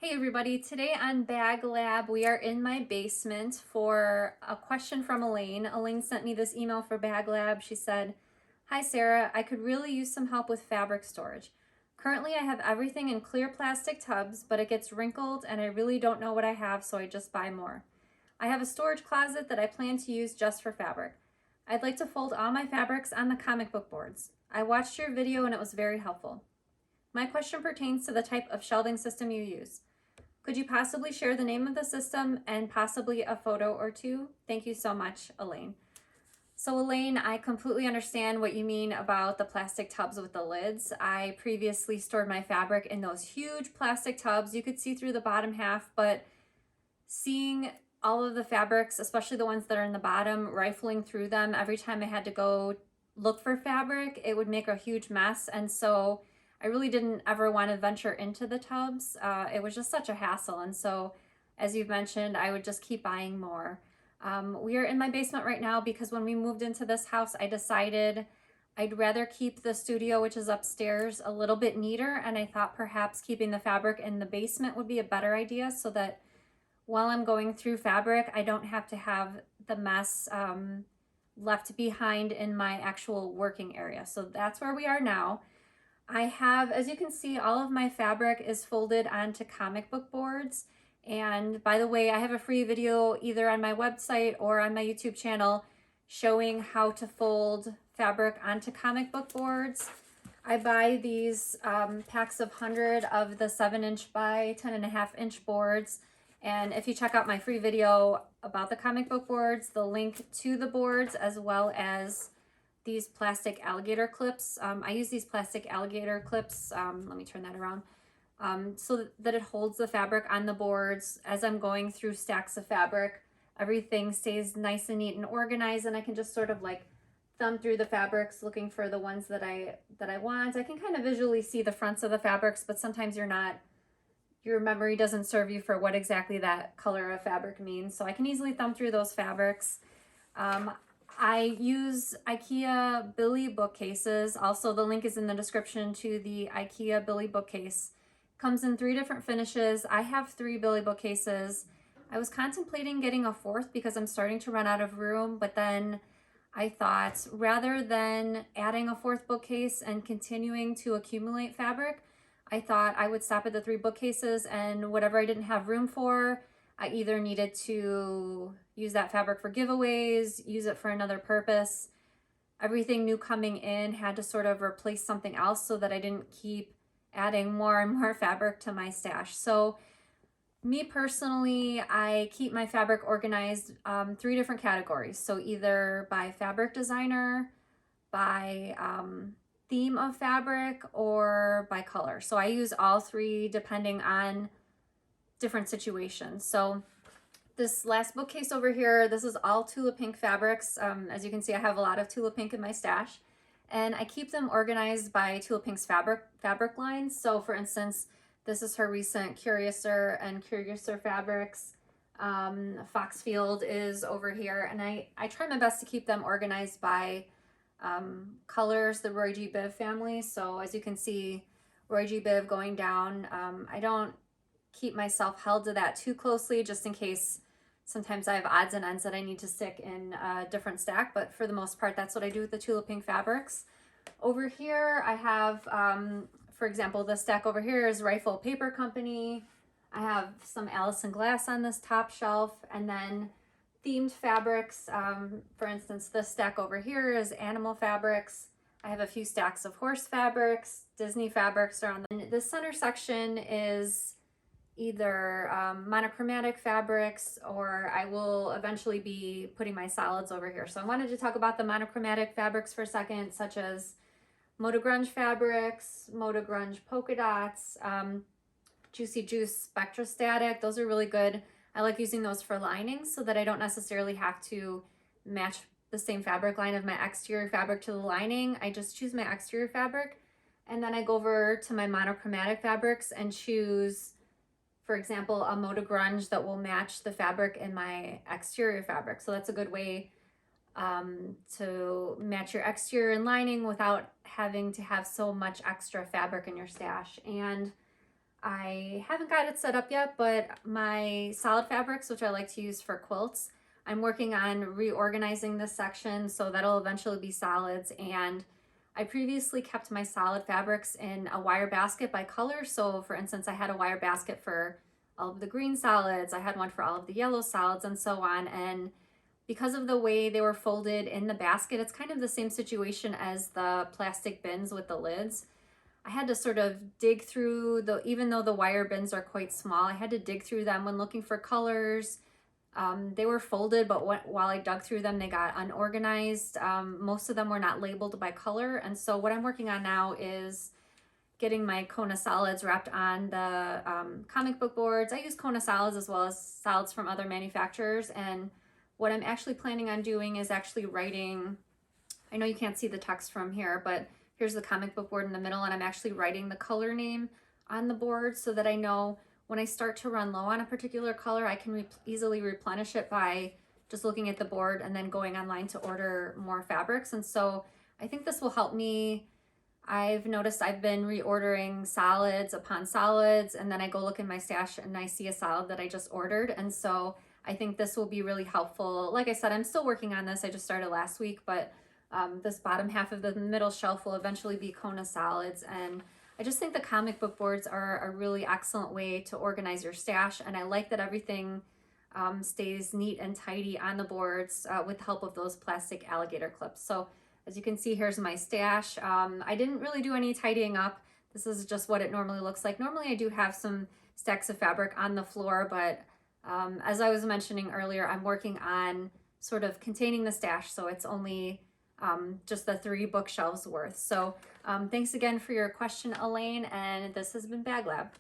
Hey everybody, today on Bag Lab we are in my basement for a question from Elaine. Elaine sent me this email for Bag Lab. She said, "Hi Sarah, I could really use some help with fabric storage. Currently I have everything in clear plastic tubs, but it gets wrinkled and I really don't know what I have, so I just buy more. I have a storage closet that I plan to use just for fabric. I'd like to fold all my fabrics on the comic book boards. I watched your video and it was very helpful. My question pertains to the type of shelving system you use. Could you possibly share the name of the system and possibly a photo or two? Thank you so much, Elaine." So Elaine, I completely understand what you mean about the plastic tubs with the lids. I previously stored my fabric in those huge plastic tubs. You could see through the bottom half, but seeing all of the fabrics, especially the ones that are in the bottom, rifling through them every time I had to go look for fabric, it would make a huge mess. And so I really didn't ever want to venture into the tubs. It was just such a hassle. And so, as you've mentioned, I would just keep buying more. We are in my basement right now because when we moved into this house, I decided I'd rather keep the studio, which is upstairs, a little bit neater. And I thought perhaps keeping the fabric in the basement would be a better idea so that while I'm going through fabric, I don't have to have the mess left behind in my actual working area. So that's where we are now. I have, as you can see, all of my fabric is folded onto comic book boards. And by the way, I have a free video either on my website or on my YouTube channel showing how to fold fabric onto comic book boards. I buy these packs of 100 of the 7" by 10.5" boards. And if you check out my free video about the comic book boards, the link to the boards as well as these plastic alligator clips. I use these plastic alligator clips, let me turn that around, so that it holds the fabric on the boards. As I'm going through stacks of fabric, everything stays nice and neat and organized, and I can just sort of like thumb through the fabrics looking for the ones that I want. I can kind of visually see the fronts of the fabrics, but sometimes your memory doesn't serve you for what exactly that color of fabric means. So I can easily thumb through those fabrics. I use IKEA Billy bookcases. Also, the link is in the description to the IKEA Billy bookcase. Comes in 3 different finishes. I have 3 Billy bookcases. I was contemplating getting a 4th because I'm starting to run out of room, but then I thought rather than adding a 4th bookcase and continuing to accumulate fabric, I thought I would stop at the 3 bookcases, and whatever I didn't have room for, I either needed to use that fabric for giveaways, use it for another purpose. Everything new coming in had to sort of replace something else so that I didn't keep adding more and more fabric to my stash. So me personally, I keep my fabric organized 3 different categories. So either by fabric designer, by theme of fabric, or by color. So I use all 3 depending on different situations. So this last bookcase over here, this is all Tula Pink fabrics. As you can see, I have a lot of Tula Pink in my stash, and I keep them organized by Tula Pink's fabric lines. So for instance, this is her recent Curiouser and Curiouser fabrics. Foxfield is over here, and I try my best to keep them organized by colors, the Roy G. Biv family. So as you can see, Roy G. Biv going down. I don't keep myself held to that too closely, just in case sometimes I have odds and ends that I need to stick in a different stack, but for the most part, that's what I do with the Tula Pink fabrics. Over here, I have, for example, this stack over here is Rifle Paper Company. I have some Allison Glass on this top shelf, and then themed fabrics. For instance, this stack over here is animal fabrics. I have a few stacks of horse fabrics, Disney fabrics are on the center section is either monochromatic fabrics, or I will eventually be putting my solids over here. So I wanted to talk about the monochromatic fabrics for a second, such as Moda Grunge fabrics, Moda Grunge polka dots, Juicy Juice Spectrastatic. Those are really good. I like using those for linings so that I don't necessarily have to match the same fabric line of my exterior fabric to the lining. I just choose my exterior fabric, and then I go over to my monochromatic fabrics and choose, for example, a Moda Grunge that will match the fabric in my exterior fabric. So that's a good way to match your exterior and lining without having to have so much extra fabric in your stash. And I haven't got it set up yet, but my solid fabrics, which I like to use for quilts, I'm working on reorganizing this section so that'll eventually be solids. And I previously kept my solid fabrics in a wire basket by color. So for instance, I had a wire basket for all of the green solids, I had one for all of the yellow solids, and so on. And because of the way they were folded in the basket, it's kind of the same situation as the plastic bins with the lids. I had to sort of dig through even though the wire bins are quite small, I had to dig through them when looking for colors. They were folded, but while I dug through them, they got unorganized. Most of them were not labeled by color. And so what I'm working on now is getting my Kona solids wrapped on the comic book boards. I use Kona solids as well as solids from other manufacturers. And what I'm actually planning on doing is actually writing, I know you can't see the text from here, but here's the comic book board in the middle, and I'm actually writing the color name on the board so that I know when I start to run low on a particular color, I can easily replenish it by just looking at the board and then going online to order more fabrics. And so I think this will help me. I've noticed I've been reordering solids upon solids, and then I go look in my stash and I see a solid that I just ordered. And so I think this will be really helpful. Like I said, I'm still working on this. I just started last week, but this bottom half of the middle shelf will eventually be Kona solids. And I just think the comic book boards are a really excellent way to organize your stash. And I like that everything stays neat and tidy on the boards with the help of those plastic alligator clips. So as you can see, here's my stash. I didn't really do any tidying up. This is just what it normally looks like. Normally I do have some stacks of fabric on the floor, but as I was mentioning earlier, I'm working on sort of containing the stash so it's only just the 3 bookshelves worth. So thanks again for your question, Elaine, and this has been Bag Lab.